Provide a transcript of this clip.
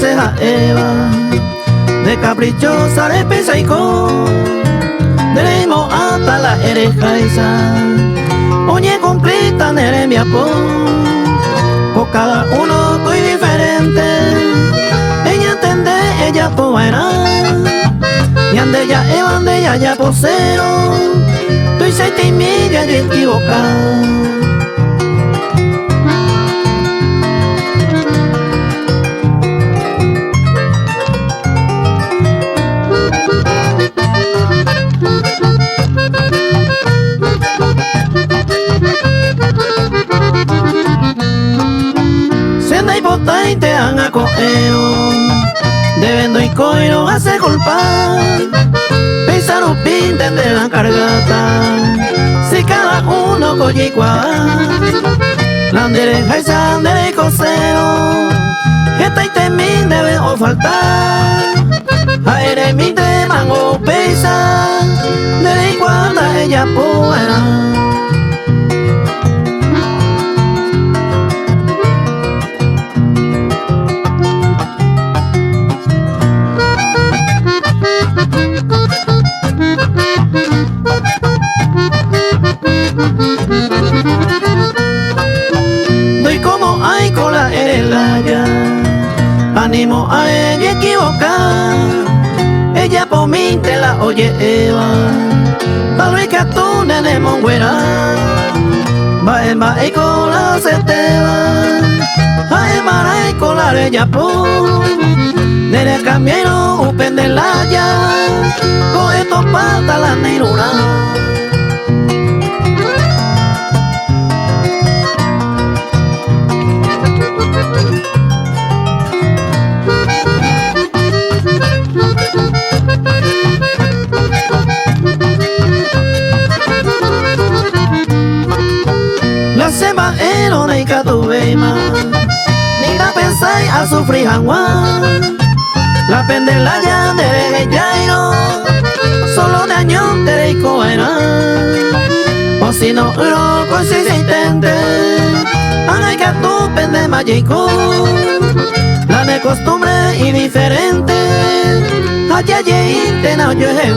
ceja Eva, de caprichosa de pesaico, de limo hasta la erejaisa, oye completa nere mi apo, con cada uno estoy diferente, ella entiende, ella poera, y ande ella Eva, ande ella ya posero, estoy seis media y equivocado. Y te han a coero, debendo y coiro hace culpar, pensar un pinten de la cargata, si cada uno coge igual, la derecha y sandere y cosero, esta y temin debe o faltar, a ere mi te mango pesa, de igual ella poera. Doy como hay cola eres la ya, animo a ella equivocar, ella por mí te la oye Eva, tal vez que tú nene monguera, va y cola se te va, a emara y cola ella por, nene camino upen de la ya, con estos patas la negrura. La sema ero nei catuveima, ni la pensáis a sufrir jaguán, la pendela ya de jairo, solo de año te coera, o si no lo consistente, hay que tu pende magico, la de costumbre y diferente, allá te no yo he